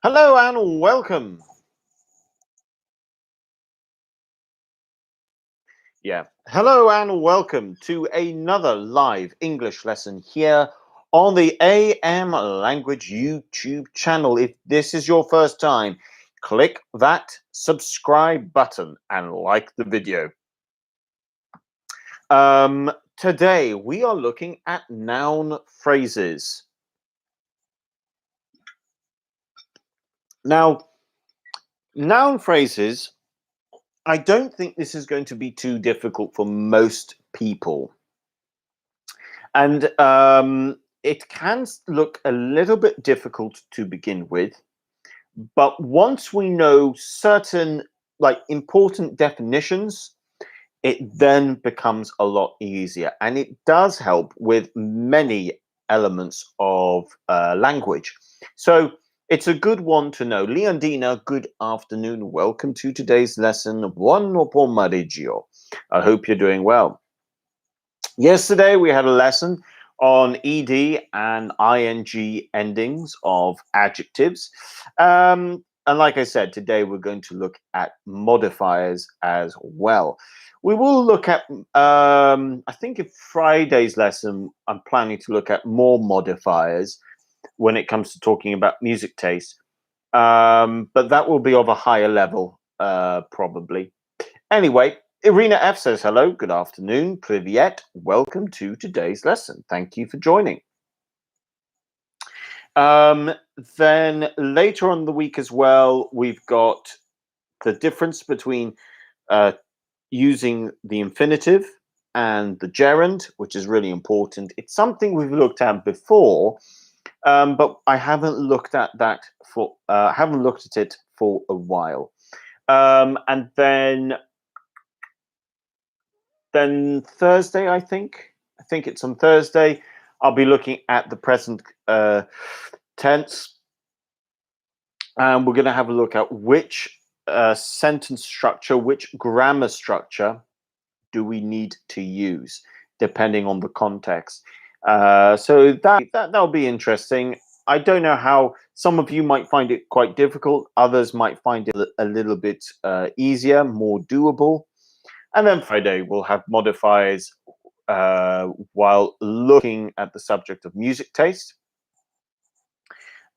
Hello and welcome. Hello and welcome to another live English lesson here on the AM Language YouTube channel. If this is your first time, click that subscribe button and like the video. Today we are looking at noun phrases. Now, noun phrases, I don't think this is going to be too difficult for most people. And it can look a little bit difficult to begin with, but once we know certain important definitions, it then becomes a lot easier, and it does help with many elements of language. So it's a good one to know. Leondina, good afternoon. Welcome to today's lesson. Buon pomeriggio. I hope you're doing well. Yesterday we had a lesson on ed and ing endings of adjectives. And like I said, today we're going to look at modifiers as well. We will look at, I think in Friday's lesson, I'm planning to look at more modifiers when it comes to talking about music taste. But that will be of a higher level, probably. Anyway, Irina F says, hello, good afternoon, privyet, welcome to today's lesson. Thank you for joining. Then later on in the week as well, we've got the difference between using the infinitive and the gerund, which is really important. It's something we've looked at before, but I haven't looked at that for haven't looked at it for a while. And then Thursday, I think it's on Thursday, I'll be looking at the present tense, and we're going to have a look at which sentence structure, which grammar structure do we need to use depending on the context. So that'll be interesting. I don't know how some of you might find it quite difficult, others might find it a little bit easier, more doable. And then Friday, we'll have modifiers while looking at the subject of music taste.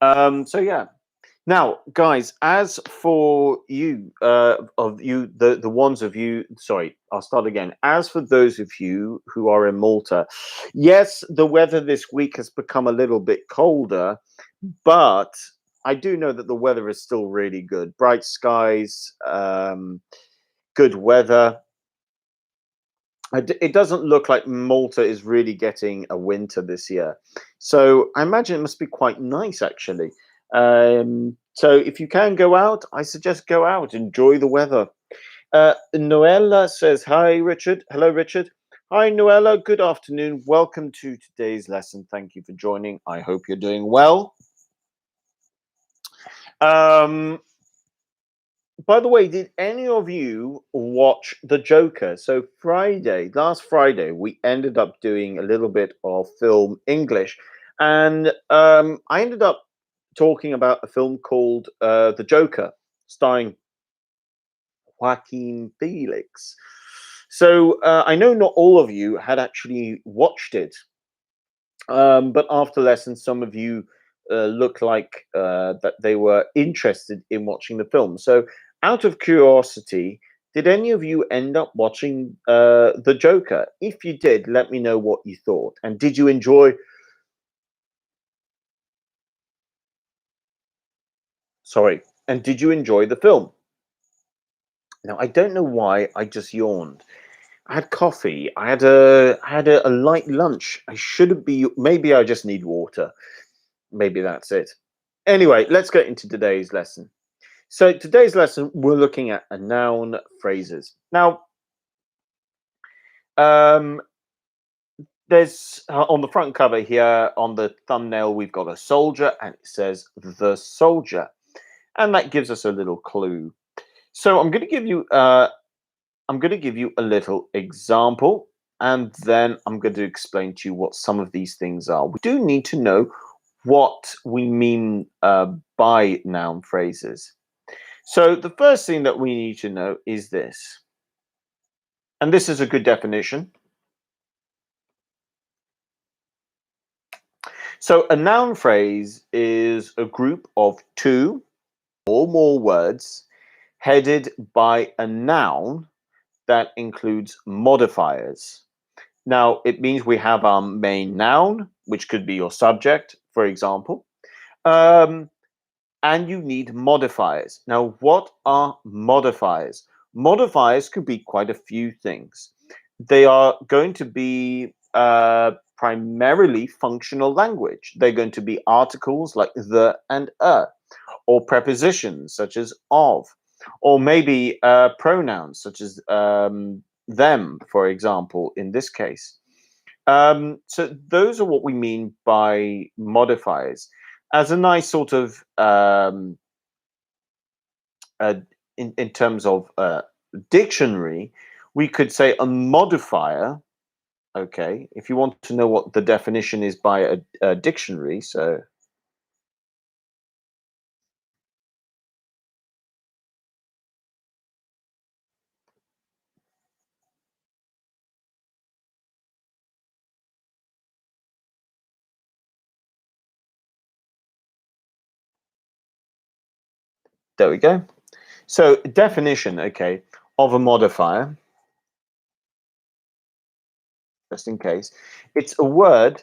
So yeah. Now, guys, as for you, the ones of you, sorry, I'll start again. As for those of you who are in Malta, yes, the weather this week has become a little bit colder, but I do know that the weather is still really good. Bright skies, good weather. It doesn't look like Malta is really getting a winter this year. So I imagine it must be quite nice, actually. So if you can go out, I suggest go out, enjoy the weather. Noella says, hi, Richard. Hello, Richard. Hi, Noella. Good afternoon. Welcome to today's lesson. Thank you for joining. I hope you're doing well. By the way, did any of you watch The Joker? So last Friday, we ended up doing a little bit of film English. And I ended up talking about a film called The Joker, starring Joaquin Phoenix. So I know not all of you had actually watched it. But after lessons, some of you looked like that they were interested in watching the film. So out of curiosity, did any of you end up watching The Joker? If you did, let me know what you thought. And did you enjoy... Sorry. And did you enjoy the film? Now, I don't know why I just yawned. I had coffee. I had a light lunch. I shouldn't be... Maybe I just need water. Maybe that's it. Anyway, let's get into today's lesson. So today's lesson, we're looking at noun phrases. Now, there's on the front cover here, on the thumbnail, we've got a soldier, and it says the soldier, and that gives us a little clue. So I'm going to give you a little example, and then I'm going to explain to you what some of these things are. We do need to know what we mean by noun phrases. So the first thing that we need to know is this, and this is a good definition. So a noun phrase is a group of two or more words headed by a noun that includes modifiers. Now, it means we have our main noun, which could be your subject, for example, um, and you need modifiers. Now, what are modifiers? Modifiers could be quite a few things. They are going to be primarily functional language. They're going to be articles like the and or prepositions such as of, or maybe pronouns such as them, for example, in this case. So those are what we mean by modifiers. As a nice sort of uh, in terms of dictionary, we could say a modifier. Okay, if you want to know what the definition is by a dictionary, so there we go. So definition, okay, of a modifier, just in case, it's a word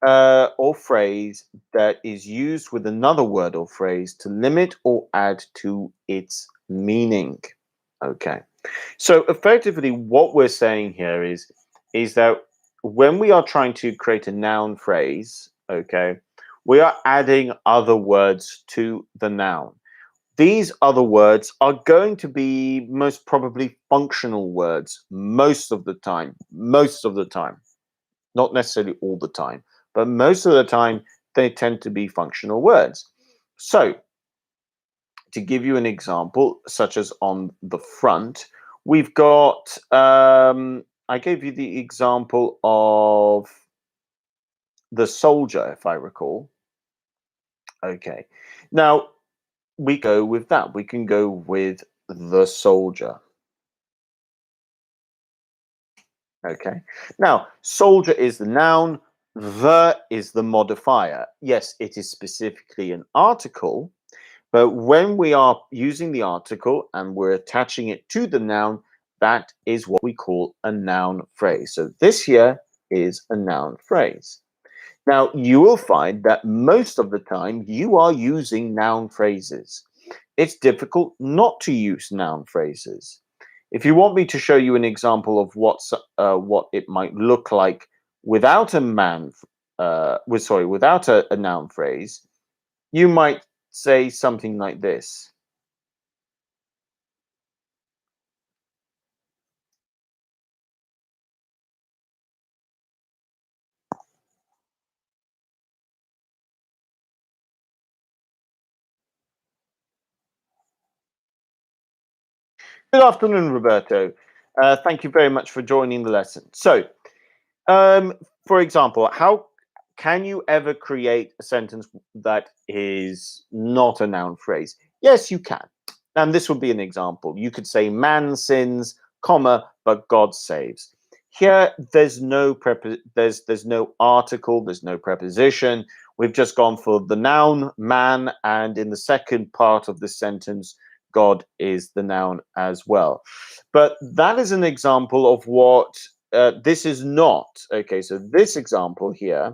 or phrase that is used with another word or phrase to limit or add to its meaning. Okay. So effectively, what we're saying here is that when we are trying to create a noun phrase, okay, we are adding other words to the noun. These other words are going to be most probably functional words most of the time. Most of the time, not necessarily all the time, but most of the time they tend to be functional words. So, to give you an example, such as on the front, we've got, I gave you the example of the soldier, if I recall. Okay. Now, we go with that. We can go with the soldier. Okay. Now, soldier is the noun, the is the modifier. Yes, it is specifically an article, but when we are using the article and we're attaching it to the noun, that is what we call a noun phrase. So this here is a noun phrase. Now, you will find that most of the time you are using noun phrases. It's difficult not to use noun phrases. If you want me to show you an example of what it might look like without without a noun phrase, you might say something like this. Good afternoon, Roberto. Thank you very much for joining the lesson. So, um, for example, how can you ever create a sentence that is not a noun phrase? Yes, you can. And this would be an example. You could say, man sins, comma, but God saves. Here, there's no article, there's no preposition. We've just gone for the noun, man, and in the second part of the sentence, God is the noun as well. But that is an example of what this is not. Okay, so this example here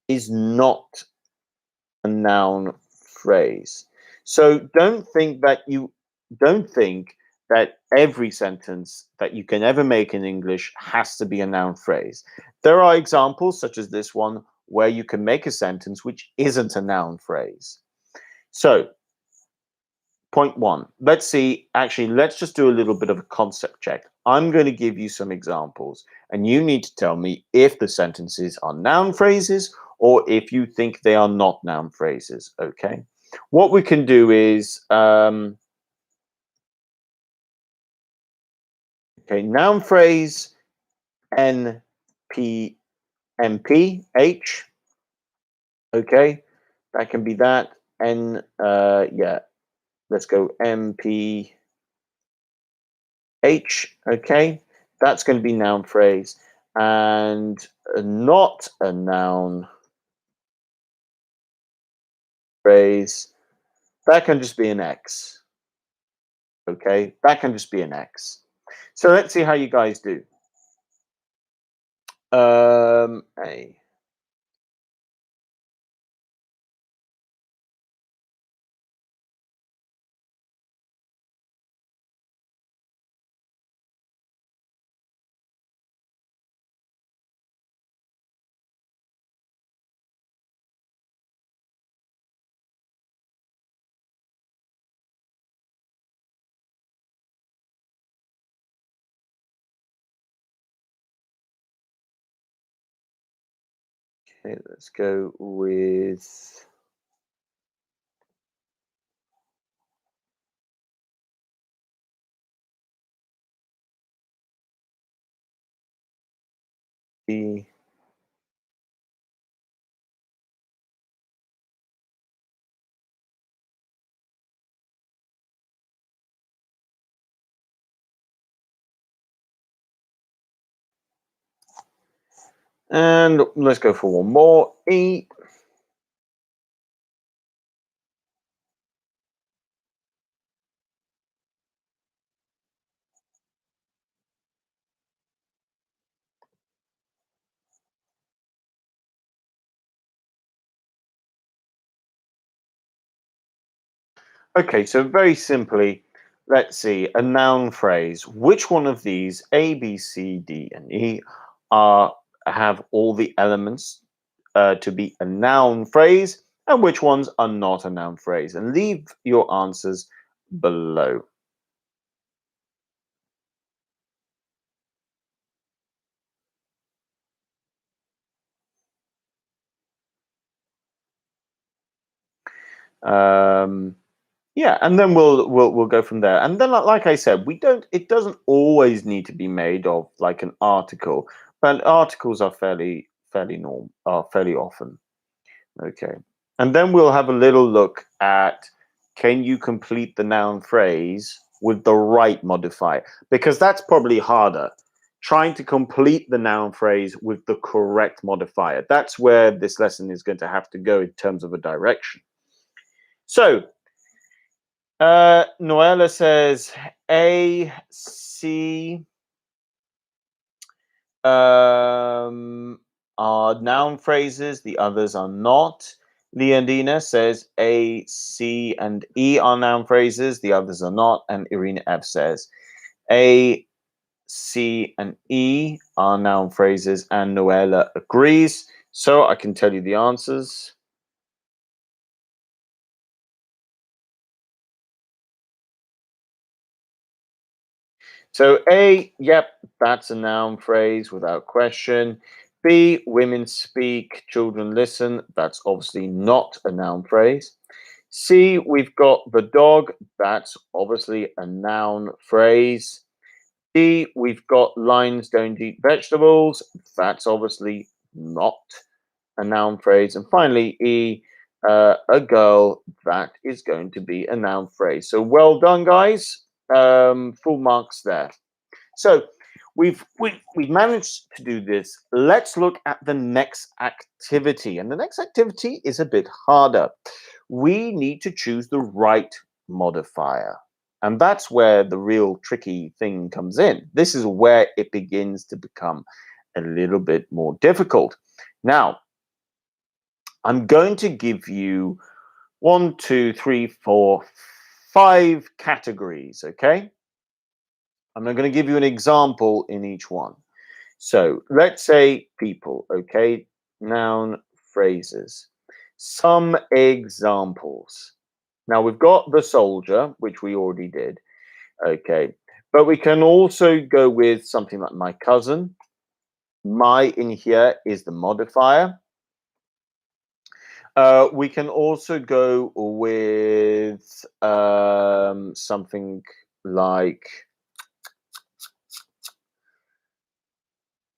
is not a noun phrase. So don't think that every sentence that you can ever make in English has to be a noun phrase. There are examples such as this one where you can make a sentence which isn't a noun phrase. So, point one, let's just do a little bit of a concept check. I'm going to give you some examples, and you need to tell me if the sentences are noun phrases or if you think they are not noun phrases. Okay. What we can do is, okay, noun phrase, N, P, M, P, H. Okay, that can be that. Yeah, let's go MPH. Okay, that's going to be noun phrase. And not a noun phrase, that can just be an X. Okay, that can just be an X. So let's see how you guys do. A. Okay, let's go with the. And let's go for one more. E. Okay, so very simply, let's see, a noun phrase. Which one of these, A, B, C, D, and E, have all the elements to be a noun phrase, and which ones are not a noun phrase? And leave your answers below. Um, Yeah, and then we'll go from there. And then, like I said, we don't. It doesn't always need to be made of like an article, but articles are fairly often. Okay, and then we'll have a little look at can you complete the noun phrase with the right modifier, because that's probably harder. Trying to complete the noun phrase with the correct modifier. That's where this lesson is going to have to go in terms of a direction. So Noella says A, C are noun phrases, the others are not. Leondina says A, C, and E are noun phrases, the others are not. And Irina F says A, C, and E are noun phrases, and Noella agrees. So I can tell you the answers. So A, yep, that's a noun phrase without question. B, women speak, children listen. That's obviously not a noun phrase. C, we've got the dog. That's obviously a noun phrase. D, we've got lions don't eat vegetables. That's obviously not a noun phrase. And finally, E, a girl. That is going to be a noun phrase. So well done, guys. Full marks there. So we've managed to do this. Let's look at the next activity. And the next activity is a bit harder. We need to choose the right modifier. And that's where the real tricky thing comes in. This is where it begins to become a little bit more difficult. Now, I'm going to give you 1, 2, 3, 4, 5 categories, okay? I'm going to give you an example in each one. So let's say people, okay? Noun phrases. Some examples. Now we've got the soldier, which we already did, okay? But we can also go with something like my cousin. My in here is the modifier. We can also go with something like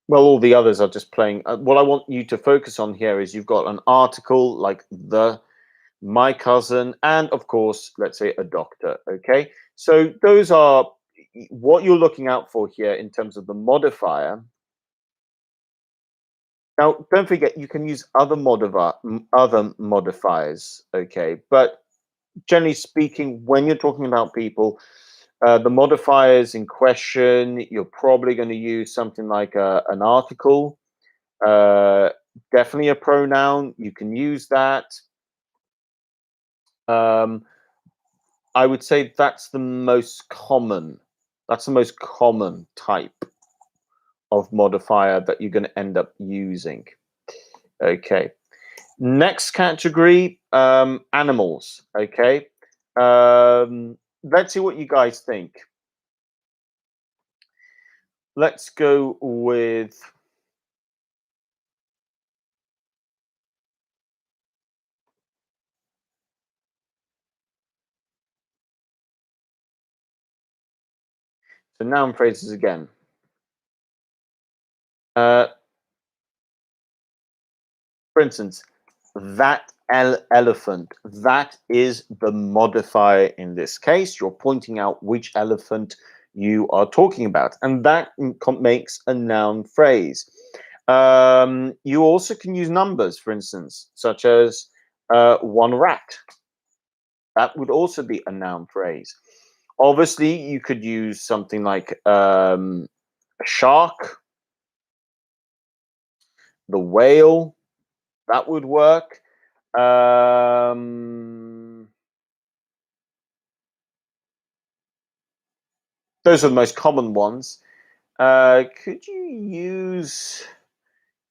Well, all the others are just playing. What I want you to focus on here is you've got an article like the, my cousin, and of course, let's say a doctor. Okay, so those are what you're looking out for here in terms of the modifier. Now, don't forget you can use other modifiers. Okay, but generally speaking, when you're talking about people, the modifiers in question, you're probably going to use something like an article, uh, definitely a pronoun. You can use that. Um, I would say that's the most common. That's the most common type of modifier that you're going to end up using. Okay. Next category, animals. Okay. Let's see what you guys think. Let's go with the noun phrases again. For instance, that elephant, that is the modifier in this case. You're pointing out which elephant you are talking about, and that makes a noun phrase. You also can use numbers, for instance, such as one rat. That would also be a noun phrase. Obviously, you could use something like a shark, the whale. That would work. Those are the most common ones. Could you use?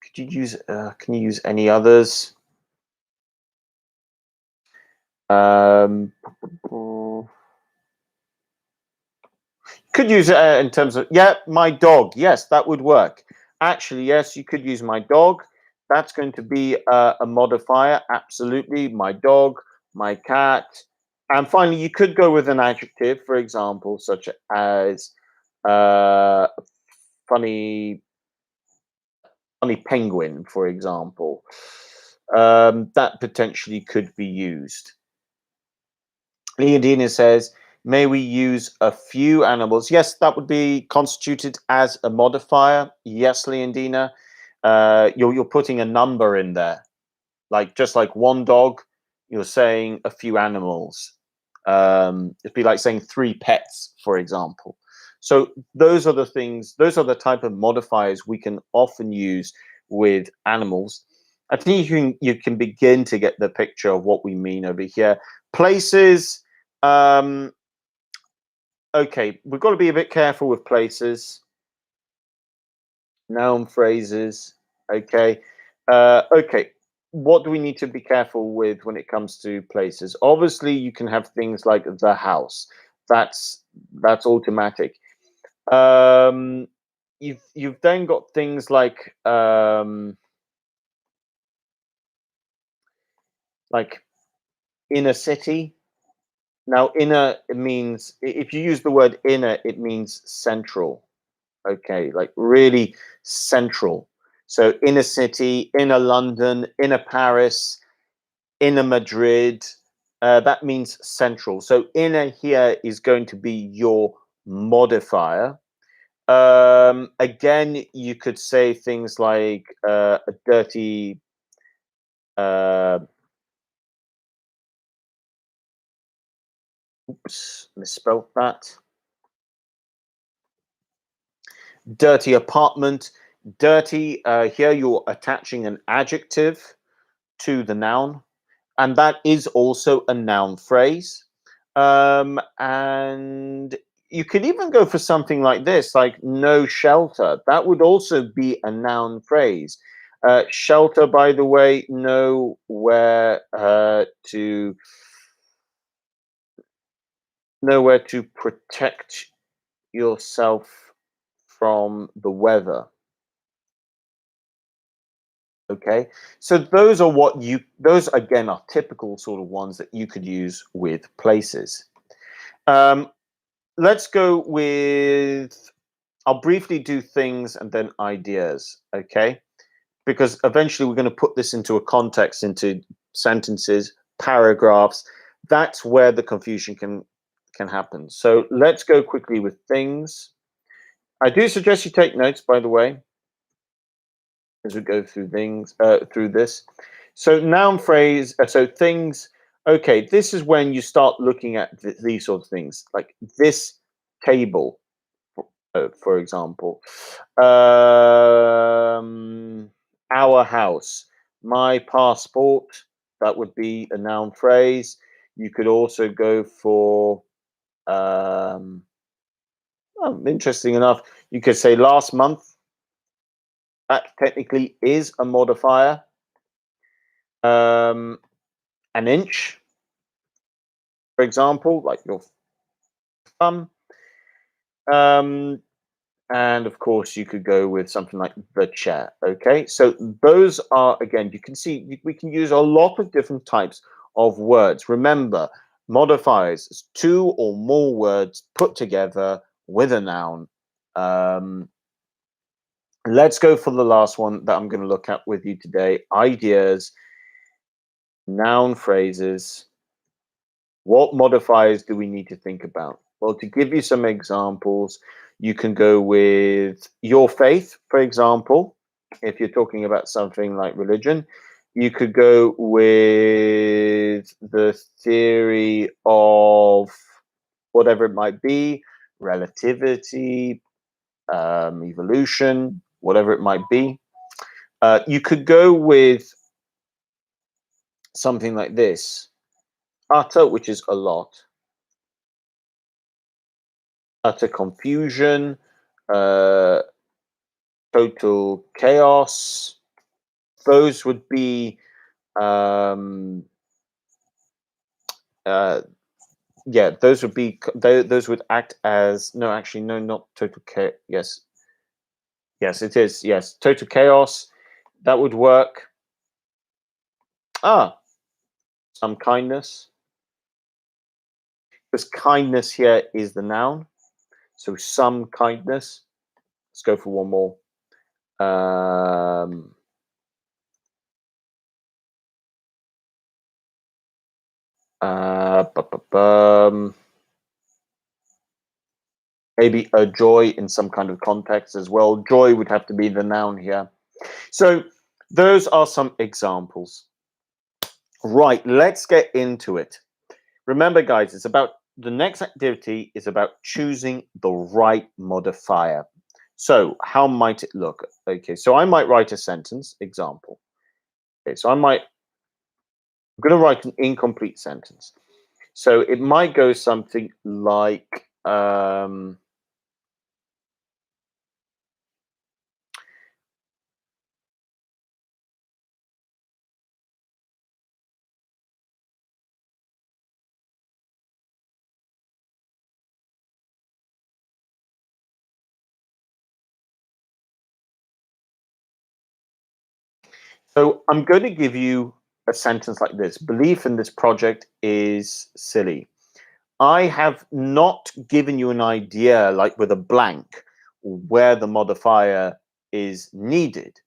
Could you use? Can you use any others? Um, could use it in terms of, yeah, my dog. Yes, that would work. Actually, yes, you could use my dog. That's going to be a modifier. Absolutely, my dog, my cat, and finally, you could go with an adjective, for example, such as uh, funny funny penguin, for example. That potentially could be used. Leondina says, may we use a few animals? Yes, that would be constituted as a modifier. Yes, Leondina. You're putting a number in there. Like just like one dog, you're saying a few animals. It'd be like saying three pets, for example. So those are the things, those are the type of modifiers we can often use with animals. I think you can begin to get the picture of what we mean over here. Places, okay, we've got to be a bit careful with places. Noun phrases, okay. Okay, what do we need to be careful with when it comes to places? Obviously, you can have things like the house. That's automatic. Um, you've then got things like inner city. Now, inner, it means, if you use the word inner, it means central. Okay, like really central. So inner city, inner London, inner Paris, inner Madrid. That means central. So inner here is going to be your modifier. Again, you could say things like a dirty. Uh, oops, misspelled that. Dirty apartment. Dirty. Here you're attaching an adjective to the noun, and that is also a noun phrase. And you could even go for something like this, like no shelter. That would also be a noun phrase. Shelter, by the way, know where to protect yourself from the weather. Okay, so those again are typical sort of ones that you could use with places. Um, let's go with I'll briefly do things and then ideas, okay? Because eventually we're going to put this into a context, into sentences, paragraphs. That's where the confusion can happen. So let's go quickly with things. I do suggest you take notes, by the way, as we go through through this. So noun phrase, so things. Okay, this is when you start looking at these sort of things, like this table, for example. Our house, my passport. That would be a noun phrase. You could also go for, interesting enough, you could say last month. That technically is a modifier. Um, an inch, for example, like your thumb. Um, and of course, you could go with something like the chair. Okay, so those are, again, you can see we can use a lot of different types of words. Remember, modifiers is two or more words put together with a noun. Um, let's go for the last one that I'm going to look at with you today: ideas, noun phrases. What modifiers do we need to think about? Well, to give you some examples, you can go with your faith, for example. If you're talking about something like religion, you could go with the theory of whatever it might be, relativity, evolution, whatever it might be. You could go with something like this: utter, which is a lot, utter confusion, uh, total chaos. Those would be, um, uh, yeah, those would be, those would act as, no, actually, no, not total chaos. Yes, yes, it is. Yes, total chaos. That would work. Ah, some kindness. Because kindness here is the noun. So some kindness. Let's go for one more. Um, maybe a joy in some kind of context as well. Joy would have to be the noun here. So those are some examples. Right, let's get into it. Remember, guys, it's about the next activity is about choosing the right modifier. So how might it look? Okay, so I might write a sentence example. Okay, so I'm going to write an incomplete sentence. So it might go something like, so I'm going to give you a sentence like this: belief in this project is silly. I have not given you an idea, like with a blank, where the modifier is needed.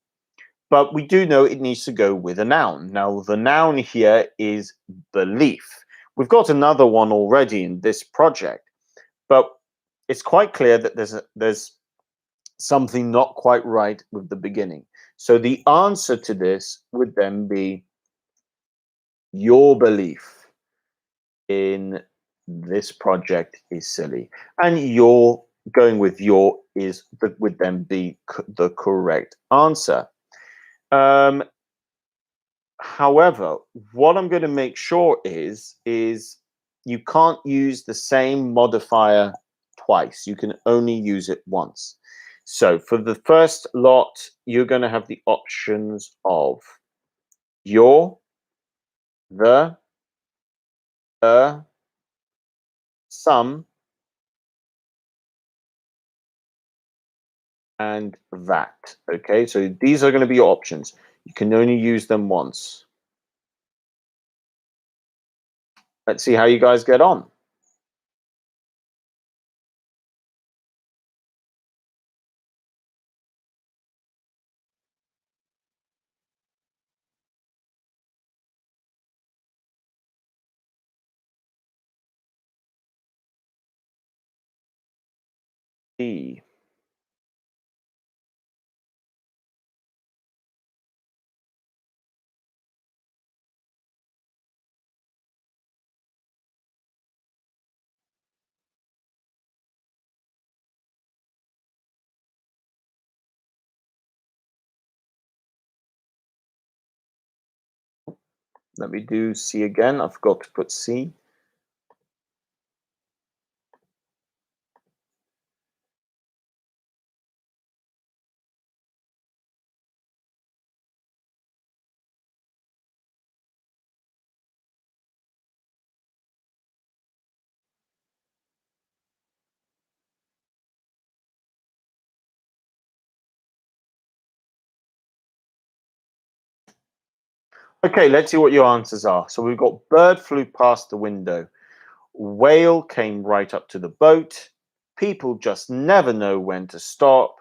But we do know it needs to go with a noun. Now, the noun here is belief. We've got another one already in this project, but it's quite clear that there's something not quite right with the beginning. So the answer to this would then be your belief in this project is silly. And your going with your is would then be the correct answer. Um, However, what I'm going to make sure is you can't use the same modifier twice. You can only use it once. So for the first lot, you're going to have the options of your, the, some, and that. Okay, so these are going to be your options. You can only use them once. Let's see how you guys get on. E. Let me do C again. I forgot to put C. Okay, let's see what your answers are. So we've got bird flew past the window. Whale came right up to the boat. People just never know when to stop.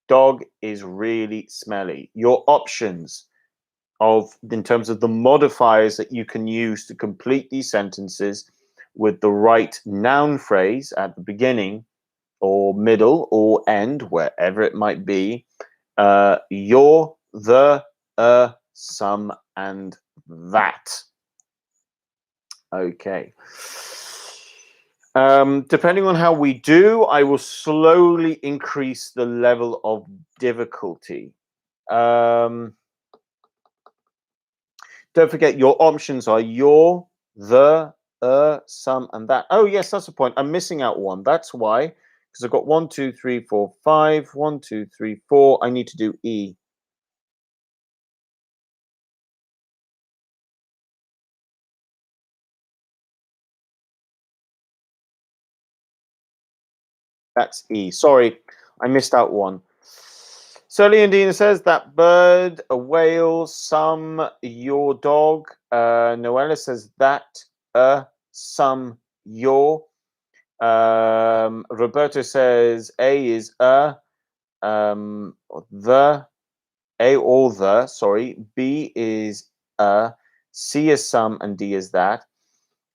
Dog is really smelly. Your options in terms of the modifiers that you can use to complete these sentences with the right noun phrase at the beginning or middle or end, wherever it might be. Your, the, some, and that. Okay. Depending on how we do, I will slowly increase the level of difficulty. Don't forget your options are your, the, some, and that. Oh, yes, that's the point. I'm missing out one. That's why, because I've got 1, 2, 3, 4, 5. 1, 2, 3, 4. I need to do E. That's E. Sorry, I missed out one. Surly and Dina says that bird, a whale, some, your dog. Noella says that, some, your. Roberto says A is the, A or the, sorry. B is C is some, and D is that.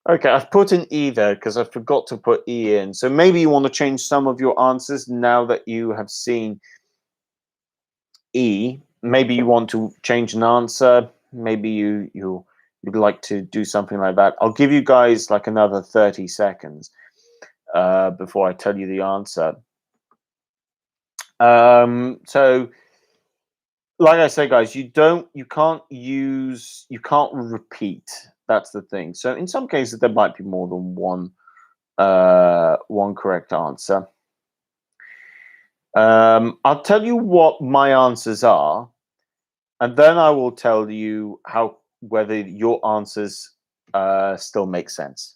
Okay, I've put an E there because I forgot to put E in. So maybe you want to change some of your answers now that you have seen E. Maybe you want to change an answer. Maybe you'd like to do something like that. I'll give you guys like another 30 seconds before I tell you the answer. So like I say, guys, you can't repeat. That's the thing. So in some cases there might be more than one correct answer. I'll tell you what my answers are, and then I will tell you whether your answers still make sense.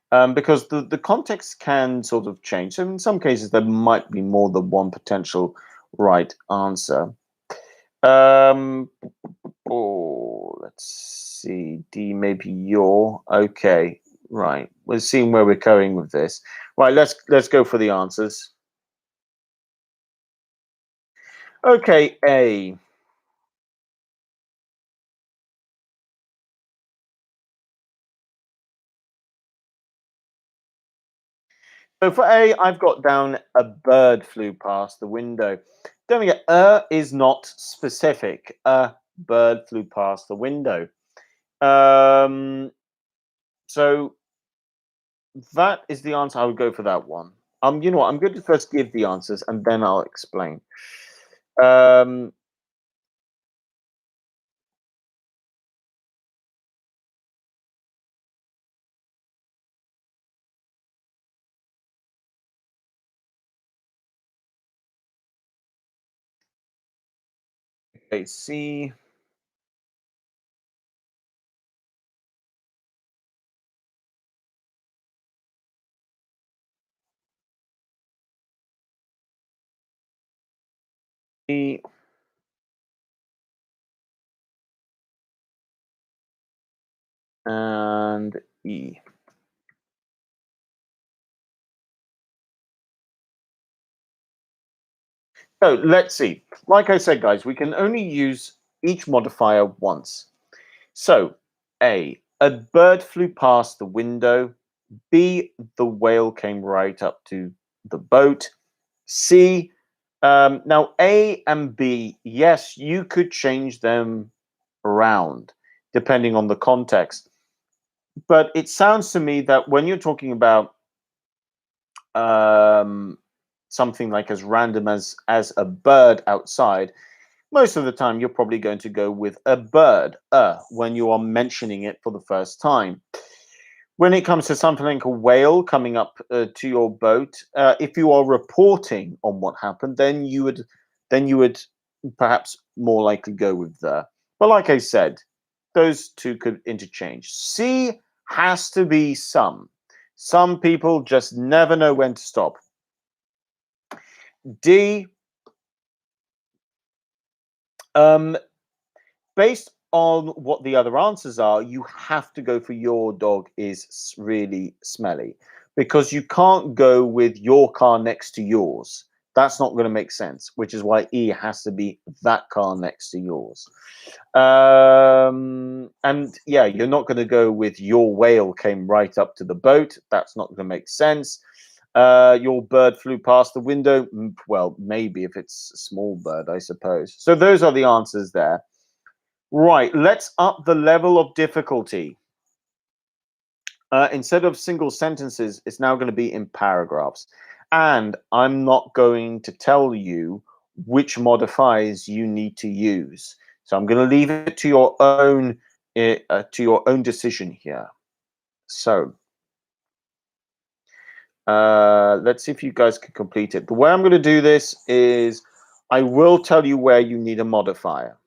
Because the context can sort of change. So in some cases, there might be more than one potential right answer. Let's see. D, maybe your. Okay, right. We're seeing where we're going with this. Right, let's go for the answers. Okay, A. So for A, I've got down a bird flew past the window. Don't forget, is not specific. A bird flew past the window. So that is the answer. I would go for that one. You know what? I'm going to first give the answers and then I'll explain. Um, okay, C. E. And E. So let's see. Like I said, guys, we can only use each modifier once. So A bird flew past the window. B, the whale came right up to the boat. C, now A and B, yes, you could change them around depending on the context. But it sounds to me that when you're talking about um, something like as random as a bird outside, most of the time you're probably going to go with a bird when you are mentioning it for the first time. When it comes to something like a whale coming up to your boat, if you are reporting on what happened, then you would perhaps more likely go with the. But like I said, those two could interchange. C has to be some. Some people just never know when to stop. D, um, based on what the other answers are, you have to go for your dog is really smelly because you can't go with your car next to yours. That's not going to make sense, which is why E has to be that car next to yours. And yeah, you're not going to go with your whale came right up to the boat. That's not going to make sense. Your bird flew past the window. Well, maybe if it's a small bird, I suppose. So those are the answers there. Right, let's up the level of difficulty. Instead of single sentences, it's now going to be in paragraphs. And I'm not going to tell you which modifiers you need to use. So I'm going to leave it to your own decision here. So let's see if you guys can complete it. The way I'm going to do this is I will tell you where you need a modifier.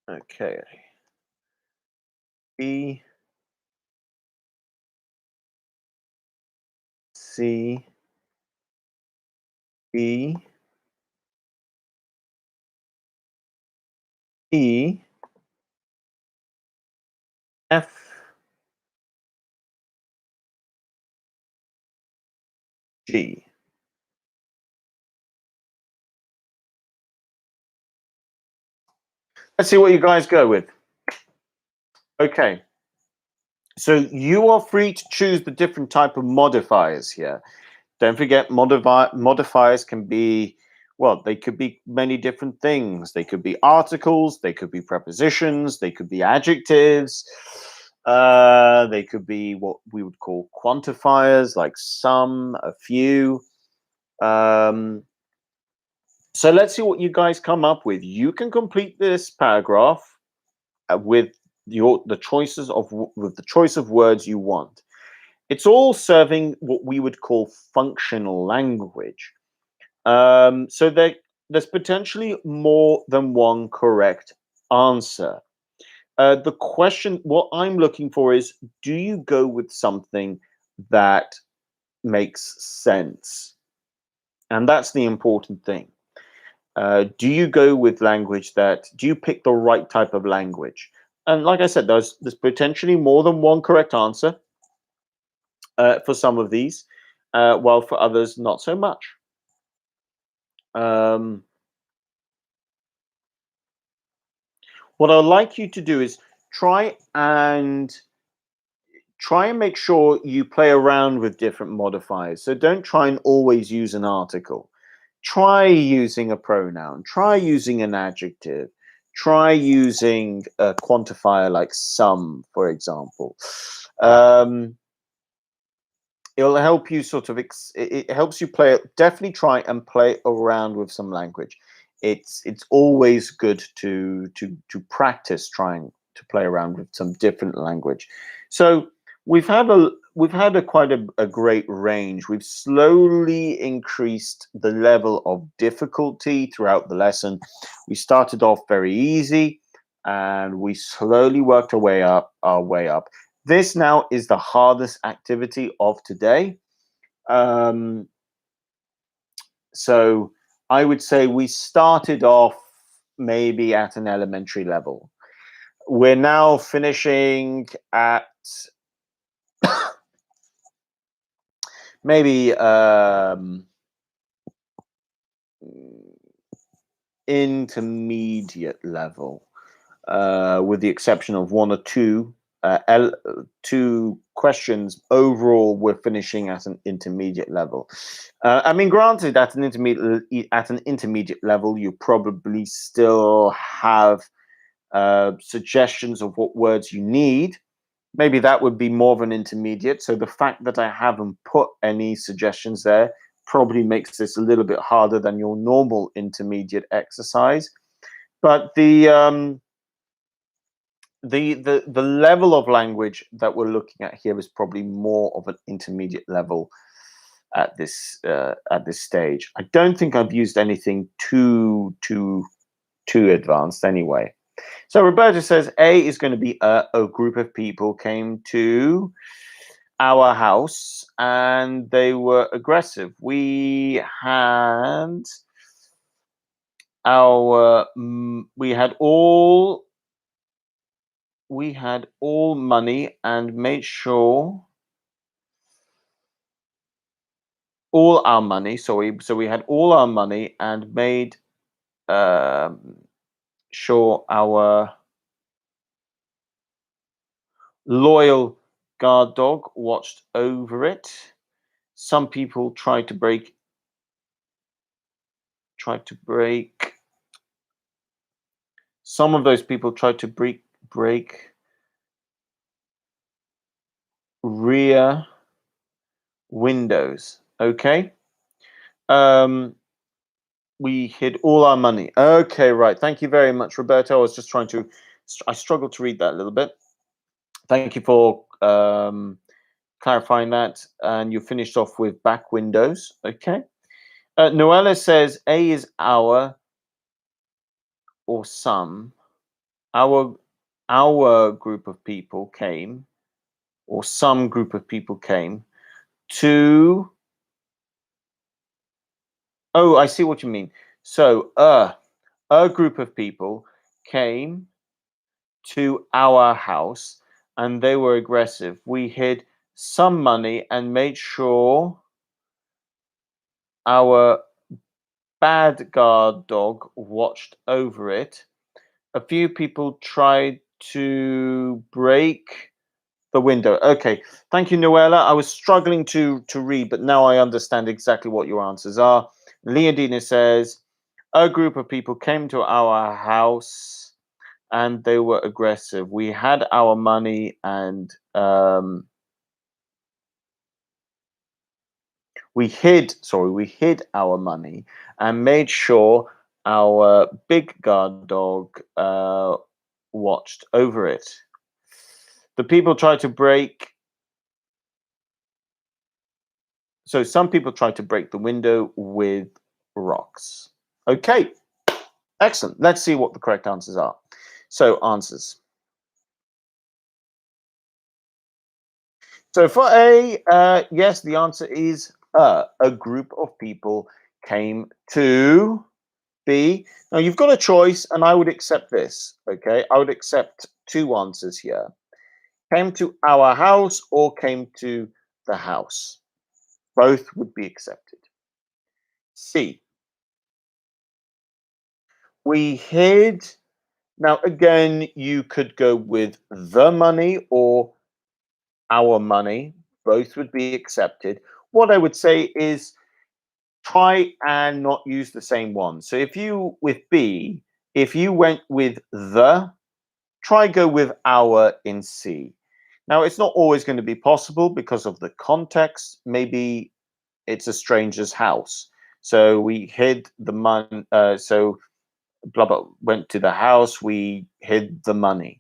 Okay. B, C, B, E, F, G. Let's see what you guys go with. Okay. So you are free to choose the different type of modifiers here. Don't forget modifiers can be, well, they could be many different things. They could be articles, they could be prepositions, they could be adjectives, they could be what we would call quantifiers like some, a few. Um, so let's see what you guys come up with. You can complete this paragraph with the choices of with the choice of words you want. It's all serving what we would call functional language. So there's potentially more than one correct answer. The question, what I'm looking for is, do you go with something that makes sense. And that's the important thing. Do you go with language do you pick the right type of language? And like I said, there's potentially more than one correct answer for some of these, while for others, not so much. What I'd like you to do is try and make sure you play around with different modifiers. So don't try and always use an article. Try using a pronoun. Try using an adjective. Try using a quantifier like some, for example. It'll help you sort of it helps you definitely try and play around with some language. It's always good to practice trying to play around with some different language. So we've had quite a great range. We've slowly increased the level of difficulty throughout the lesson. We started off very easy and we slowly worked our way up. This now is the hardest activity of today. So I would say we started off maybe at an elementary level. We're now finishing at maybe intermediate level, with the exception of one or two questions. Overall, we're finishing at an intermediate level. I mean, granted, at an intermediate level, you probably still have suggestions of what words you need. Maybe that would be more of an intermediate. So the fact that I haven't put any suggestions there probably makes this a little bit harder than your normal intermediate exercise. But the level of language that we're looking at here is probably more of an intermediate level at this stage. I don't think I've used anything too advanced anyway. So Roberta says A is going to be a group of people came to our house and they were aggressive. We had all money and made sure all our money. Sorry, so we had all our money and made sure our loyal guard dog watched over it. Some people tried to break. Some of those people tried to break rear windows. Okay. We hid all our money. Okay, right. Thank you very much, Roberto. I was just I struggled to read that a little bit. Thank you for clarifying that. And you finished off with back windows. Okay. Noella says A is our or some. Our group of people came, or some group of people came to. Oh, I see what you mean. So, a group of people came to our house and they were aggressive. We hid some money and made sure our bad guard dog watched over it. A few people tried to break the window. Okay, thank you, Noella. I was struggling to read, but now I understand exactly what your answers are. Leondina says, a group of people came to our house and they were aggressive. We had our money and we hid our money and made sure our big guard dog watched over it. The people tried to break. So some people tried to break the window with rocks. Okay, excellent. Let's see what the correct answers are. So answers. So for A, yes, the answer is a group of people came to B. Now you've got a choice, and I would accept this. Okay, I would accept two answers here. Came to our house or came to the house. Both would be accepted. C. We hid. Now again, you could go with the money or our money. Both would be accepted. What I would say is try and not use the same one. So if you, with B, if you went with the, try go with our in C. Now, it's not always going to be possible because of the context. Maybe it's a stranger's house. So we hid the money. So blah, blah, went to the house. We hid the money.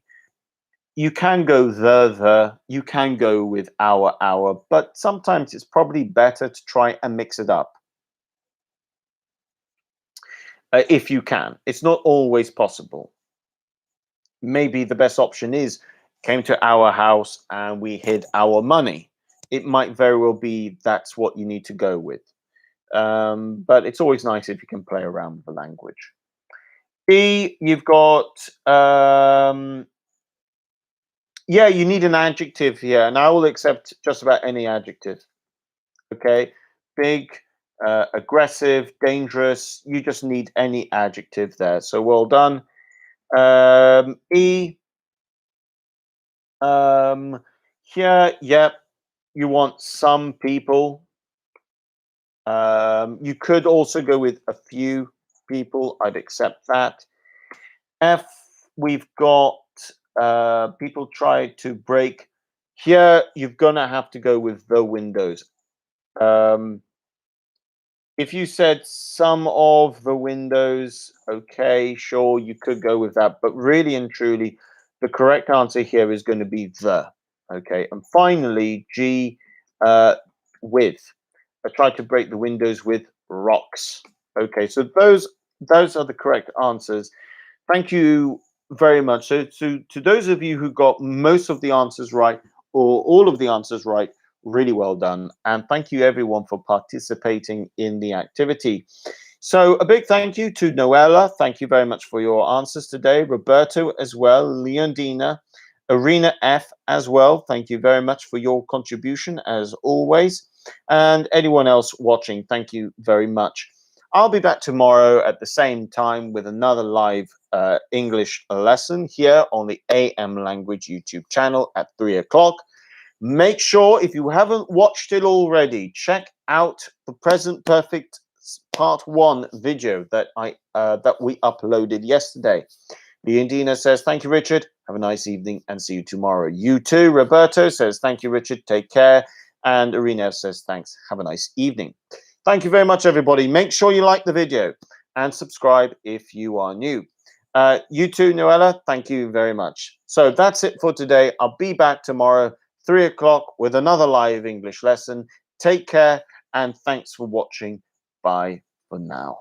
You can go the, you can go with our, but sometimes it's probably better to try and mix it up. If you can. It's not always possible. Maybe the best option is came to our house and we hid our money. It might very well be that's what you need to go with. But it's always nice if you can play around with the language. B, you've got, yeah, you need an adjective here, and I will accept just about any adjective. Okay, big, aggressive, dangerous. You just need any adjective there. So well done. E, here, yep, you want some people. You could also go with a few people. I'd accept that. F, we've got people try to break. Here, you're gonna have to go with the windows. If you said some of the windows, okay, sure, you could go with that. But really and truly, the correct answer here is going to be the. Okay, and finally, G, with. I tried to break the windows with rocks. Okay, so those are the correct answers. Thank you very much. So to those of you who got most of the answers right or all of the answers right, really well done. And thank you everyone for participating in the activity. So a big thank you to Noella. Thank you very much for your answers today. Roberto as well, Leondina, Arena F as well. Thank you very much for your contribution as always. And anyone else watching, thank you very much. I'll be back tomorrow at the same time with another live English lesson here on the AM Language YouTube channel at 3 o'clock. Make sure, if you haven't watched it already, check out the Present Perfect Part 1 video that we uploaded yesterday. Leondina says, thank you, Richard. Have a nice evening and see you tomorrow. You too. Roberto says, thank you, Richard. Take care. And Irina says, thanks. Have a nice evening. Thank you very much, everybody. Make sure you like the video and subscribe if you are new. You too, Noella. Thank you very much. So that's it for today. I'll be back tomorrow, 3 o'clock, with another live English lesson. Take care and thanks for watching. Bye for now.